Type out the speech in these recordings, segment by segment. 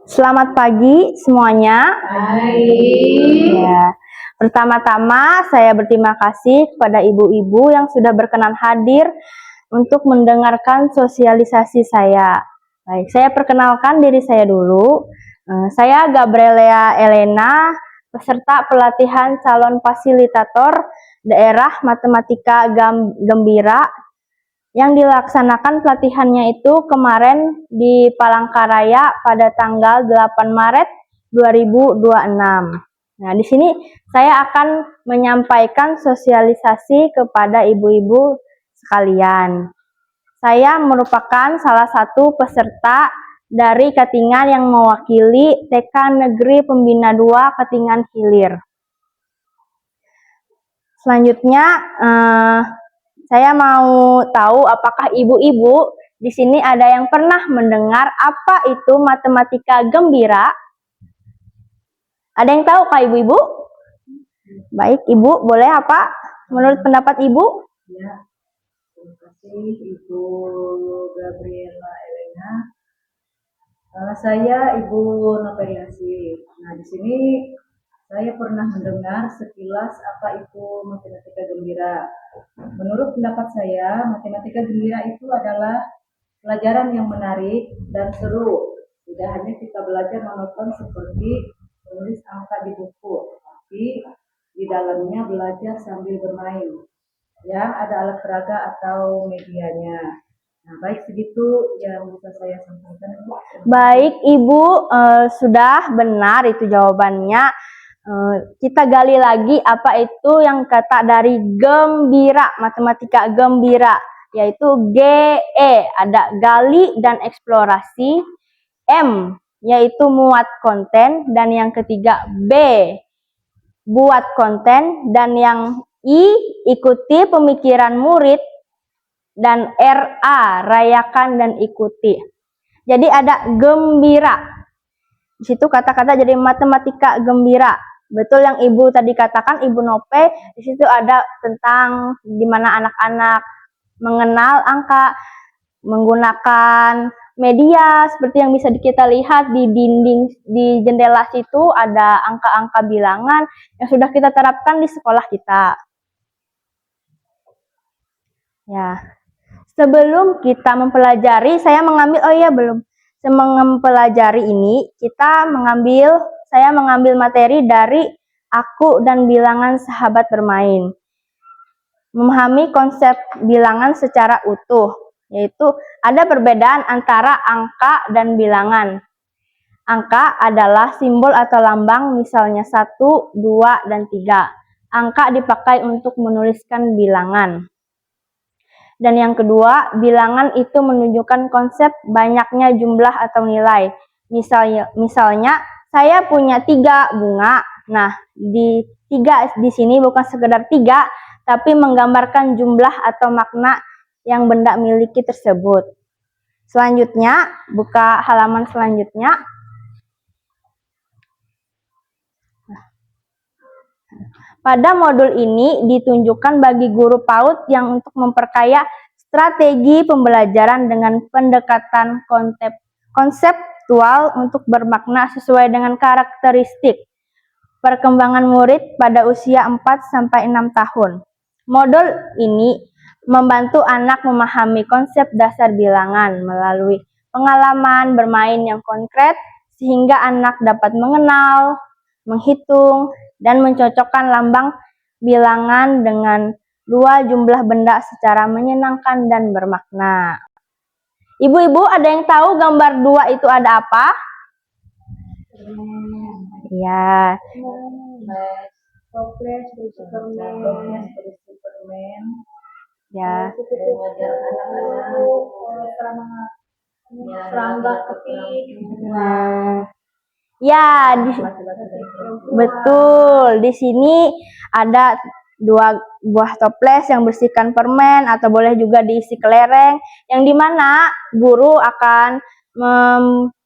Selamat pagi semuanya. Baik. Ya. Pertama-tama saya berterima kasih kepada ibu-ibu yang sudah berkenan hadir untuk mendengarkan sosialisasi saya. Baik, saya perkenalkan diri saya dulu. Saya Gabriela Elena, peserta pelatihan calon fasilitator daerah Matematika Gembira yang dilaksanakan pelatihannya itu kemarin di Palangkaraya pada tanggal 8 Maret 2026. Nah, di sini saya akan menyampaikan sosialisasi kepada ibu-ibu sekalian. Saya merupakan salah satu peserta dari Katingan yang mewakili TK Negeri Pembina 2 Katingan Hilir. Selanjutnya, saya mau tahu apakah ibu-ibu di sini ada yang pernah mendengar apa itu matematika gembira? Ada yang tahu Kak ibu-ibu? Baik, Ibu, boleh apa menurut pendapat Ibu? Ya, terima kasih Ibu Gabriela Elena. Saya Ibu Noperiasi. Nah, di sini saya pernah mendengar sekilas apa itu matematika gembira. Menurut pendapat saya, matematika gembira itu adalah pelajaran yang menarik dan seru. Tidak hanya kita belajar monoton seperti menulis angka di buku, tapi di dalamnya belajar sambil bermain. Yang ada alat peraga atau medianya. Nah, baik segitu yang bisa saya sampaikan. Baik, Ibu, sudah benar itu jawabannya. Kita gali lagi apa itu yang kata dari gembira, matematika gembira, yaitu GE, ada gali dan eksplorasi, M, yaitu muat konten, dan yang ketiga B, buat konten, dan yang I, ikuti pemikiran murid, dan RA, rayakan dan ikuti. Jadi ada gembira. Di situ kata-kata jadi matematika gembira. Betul yang Ibu tadi katakan, Ibu Nope, di situ ada tentang di mana anak-anak mengenal angka, menggunakan media seperti yang bisa kita lihat di dinding di jendela situ ada angka-angka bilangan yang sudah kita terapkan di sekolah kita. Ya. Sebelum kita mempelajari, saya mengambil mempelajari ini saya mengambil materi dari Aku dan Bilangan Sahabat Bermain. Memahami konsep bilangan secara utuh, yaitu ada perbedaan antara angka dan bilangan. Angka adalah simbol atau lambang, misalnya 1, 2, dan 3. Angka dipakai untuk menuliskan bilangan. Dan yang kedua, bilangan itu menunjukkan konsep banyaknya jumlah atau nilai. Misalnya saya punya 3 bunga. Nah, di 3 di sini bukan sekedar 3, tapi menggambarkan jumlah atau makna yang benda miliki tersebut. Selanjutnya, buka halaman selanjutnya. Pada modul ini ditunjukkan bagi guru PAUD yang untuk memperkaya strategi pembelajaran dengan pendekatan konseptual untuk bermakna sesuai dengan karakteristik perkembangan murid pada usia 4-6 tahun. Modul ini membantu anak memahami konsep dasar bilangan melalui pengalaman bermain yang konkret sehingga anak dapat mengenal, menghitung, dan mencocokkan lambang bilangan dengan 2 jumlah benda secara menyenangkan dan bermakna. Ibu-ibu ada yang tahu gambar 2 itu ada apa? Ya. Toples Superman. Ya. Serangga kepik. Nah. Ya, betul. Di sini ada 2 buah toples yang bersihkan permen atau boleh juga diisi kelereng, yang dimana guru akan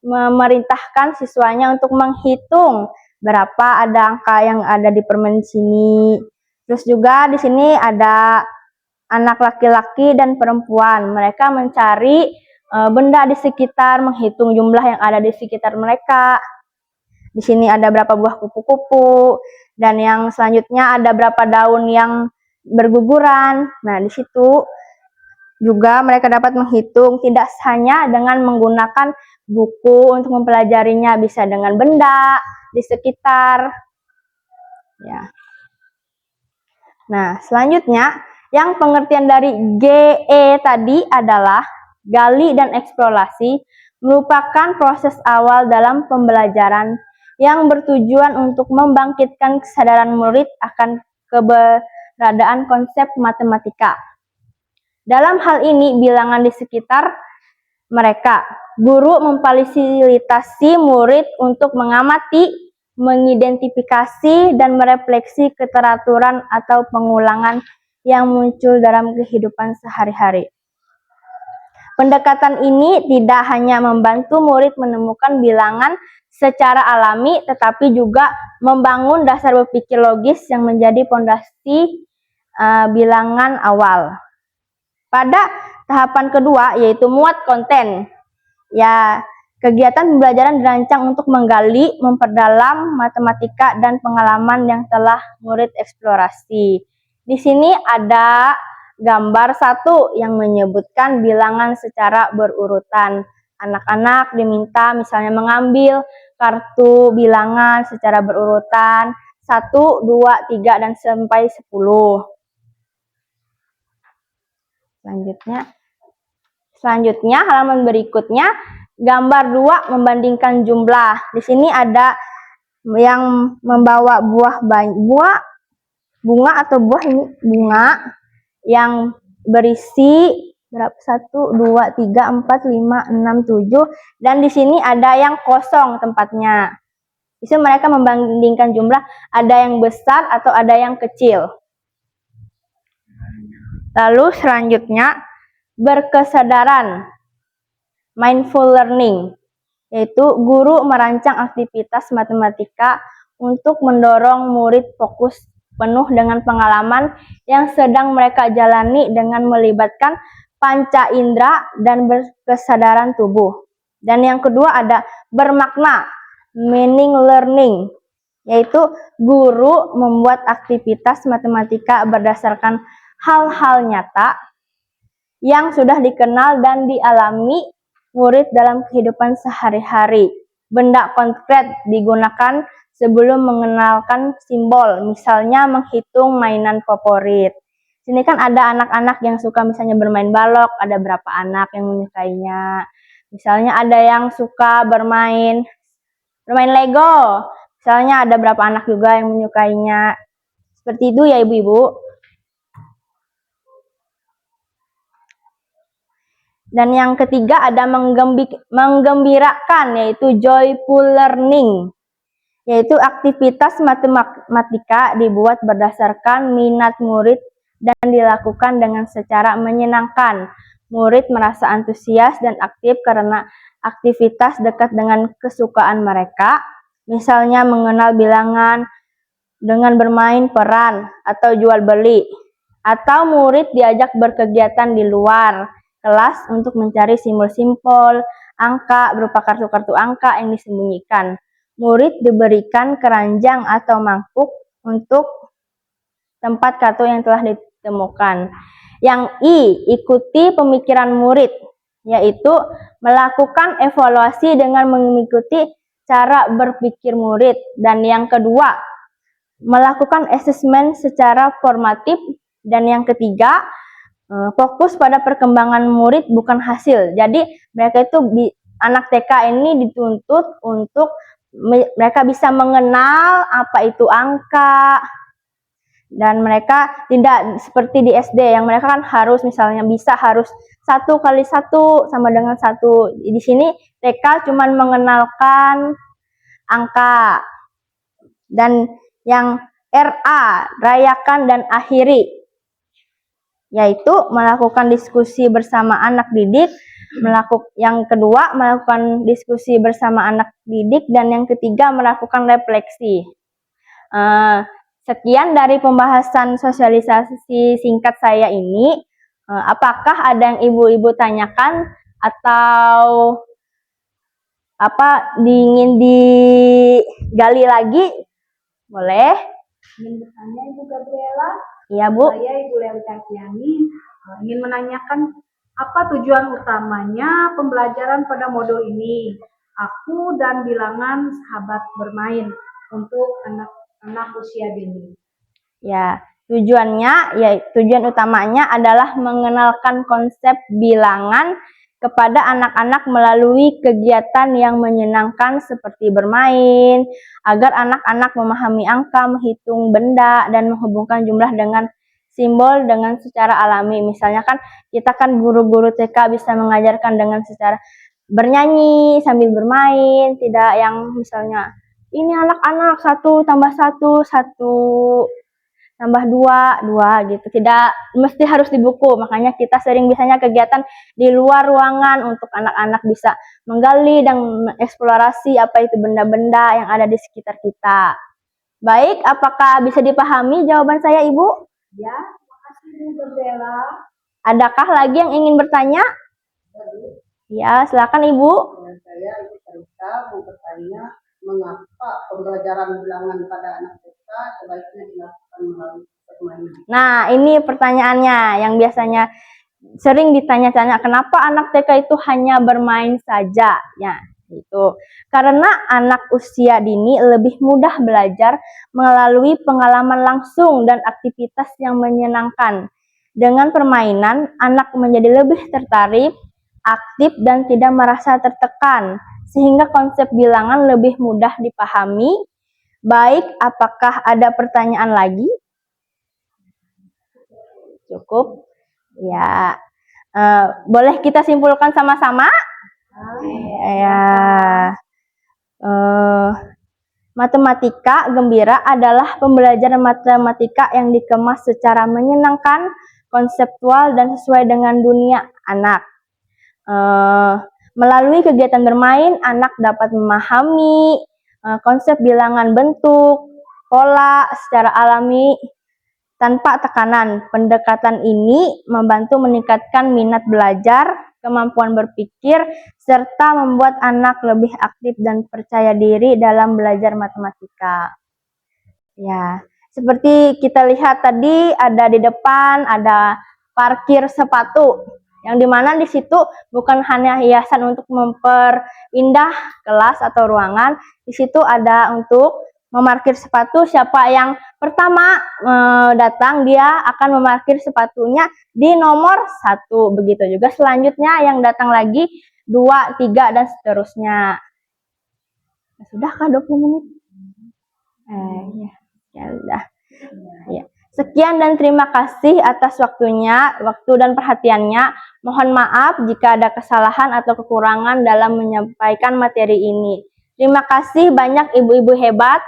memerintahkan siswanya untuk menghitung berapa ada angka yang ada di permen sini. Terus juga di sini ada anak laki-laki dan perempuan. Mereka mencari benda di sekitar, menghitung jumlah yang ada di sekitar mereka. Di sini ada berapa buah kupu-kupu, dan yang selanjutnya ada berapa daun yang berguguran. Nah, di situ juga mereka dapat menghitung tidak hanya dengan menggunakan buku untuk mempelajarinya, bisa dengan benda di sekitar. Ya. Nah, selanjutnya yang pengertian dari GE tadi adalah gali dan eksplorasi merupakan proses awal dalam pembelajaran yang bertujuan untuk membangkitkan kesadaran murid akan keberadaan konsep matematika. Dalam hal ini, bilangan di sekitar mereka. Guru memfasilitasi murid untuk mengamati, mengidentifikasi, dan merefleksi keteraturan atau pengulangan yang muncul dalam kehidupan sehari-hari. Pendekatan ini tidak hanya membantu murid menemukan bilangan secara alami, tetapi juga membangun dasar berpikir logis yang menjadi fondasi bilangan awal. Pada tahapan kedua, yaitu muat konten. Ya, kegiatan pembelajaran dirancang untuk menggali, memperdalam matematika dan pengalaman yang telah murid eksplorasi. Di sini ada gambar 1 yang menyebutkan bilangan secara berurutan. Anak-anak diminta misalnya mengambil kartu bilangan secara berurutan 1, 2, 3, dan sampai 10. Selanjutnya halaman berikutnya gambar 2 membandingkan jumlah. Di sini ada yang membawa bunga atau buah, ini bunga yang berisi berapa? 1, 2, 3, 4, 5, 6, 7, dan di sini ada yang kosong tempatnya. Di sini mereka membandingkan jumlah, ada yang besar atau ada yang kecil. Lalu selanjutnya berkesadaran, mindful learning, yaitu guru merancang aktivitas matematika untuk mendorong murid fokus penuh dengan pengalaman yang sedang mereka jalani dengan melibatkan panca indera dan berkesadaran tubuh. Dan yang kedua ada bermakna, meaning learning, yaitu guru membuat aktivitas matematika berdasarkan hal-hal nyata yang sudah dikenal dan dialami murid dalam kehidupan sehari-hari. Benda konkret digunakan sebelum mengenalkan simbol, misalnya menghitung mainan favorit. Sini kan ada anak-anak yang suka misalnya bermain balok, ada berapa anak yang menyukainya. Misalnya ada yang suka bermain Lego, misalnya ada berapa anak juga yang menyukainya. Seperti itu ya ibu-ibu. Dan yang ketiga ada menggembirakan, yaitu joyful learning, yaitu aktivitas matematika dibuat berdasarkan minat murid dan dilakukan dengan secara menyenangkan. Murid merasa antusias dan aktif karena aktivitas dekat dengan kesukaan mereka, misalnya mengenal bilangan dengan bermain peran atau jual beli, atau murid diajak berkegiatan di luar kelas untuk mencari simbol-simbol angka berupa kartu-kartu angka yang disembunyikan. Murid diberikan keranjang atau mangkuk untuk tempat kartu yang telah ditemukan. Yang I, ikuti pemikiran murid, yaitu melakukan evaluasi dengan mengikuti cara berpikir murid. Dan yang kedua, melakukan asesmen secara formatif. Dan yang ketiga, fokus pada perkembangan murid bukan hasil. Jadi mereka itu anak TK ini dituntut untuk mereka bisa mengenal apa itu angka, dan mereka tidak seperti di SD yang mereka kan harus misalnya harus 1 kali 1 sama dengan 1. Di sini TK cuma mengenalkan angka. Dan yang RA, rayakan dan akhiri, yaitu melakukan diskusi bersama anak didik. Yang kedua, melakukan diskusi bersama anak didik, dan yang ketiga, melakukan refleksi. Sekian dari pembahasan sosialisasi singkat saya ini. Apakah ada yang ibu-ibu tanyakan atau ingin digali lagi? Boleh? Ingin bertanya Ibu Gabriela? Iya, Bu. Saya Ibu Lewi Kartiani ingin menanyakan apa tujuan utamanya pembelajaran pada modul ini? Aku dan bilangan sahabat bermain untuk anak-anak usia dini. Ya, tujuan utamanya adalah mengenalkan konsep bilangan kepada anak-anak melalui kegiatan yang menyenangkan seperti bermain, agar anak-anak memahami angka, menghitung benda, dan menghubungkan jumlah dengan simbol dengan secara alami. Misalnya kan kita kan guru-guru TK bisa mengajarkan dengan secara bernyanyi sambil bermain, tidak yang misalnya ini anak-anak 1+1 = 2 gitu. Tidak mesti harus di buku. Makanya kita sering biasanya kegiatan di luar ruangan untuk anak-anak bisa menggali dan mengeksplorasi apa itu benda-benda yang ada di sekitar kita. Baik, apakah bisa dipahami jawaban saya, Ibu? Ya, makasih Ibu Gabriela. Adakah lagi yang ingin bertanya? Ya, silakan Ibu. Saya Ibu Sarita mau bertanya mengapa pembelajaran bilangan pada anak TK sebaiknya dilakukan melalui permainan. Nah, ini pertanyaannya yang biasanya sering ditanya-tanya, kenapa anak TK itu hanya bermain saja? Ya, itu karena anak usia dini lebih mudah belajar melalui pengalaman langsung dan aktivitas yang menyenangkan. Dengan permainan, anak menjadi lebih tertarik, aktif, dan tidak merasa tertekan, sehingga konsep bilangan lebih mudah dipahami. Baik, apakah ada pertanyaan lagi? Cukup? Ya. Boleh kita simpulkan sama-sama? Ya. Matematika Gembira adalah pembelajaran matematika yang dikemas secara menyenangkan, konseptual, dan sesuai dengan dunia anak. Melalui kegiatan bermain, anak dapat memahami konsep bilangan bentuk, pola secara alami tanpa tekanan. Pendekatan ini membantu meningkatkan minat belajar, kemampuan berpikir, serta membuat anak lebih aktif dan percaya diri dalam belajar matematika. Ya, seperti kita lihat tadi ada di depan ada parkir sepatu, yang dimana di situ bukan hanya hiasan untuk memperindah kelas atau ruangan, di situ ada untuk memarkir sepatu. Siapa yang pertama datang, dia akan memarkir sepatunya di nomor 1. Begitu juga selanjutnya yang datang lagi 2, 3, dan seterusnya. Sudahkah 20 menit? Ya udah. Ya. Sekian dan terima kasih atas waktu dan perhatiannya. Mohon maaf jika ada kesalahan atau kekurangan dalam menyampaikan materi ini. Terima kasih banyak ibu-ibu hebat.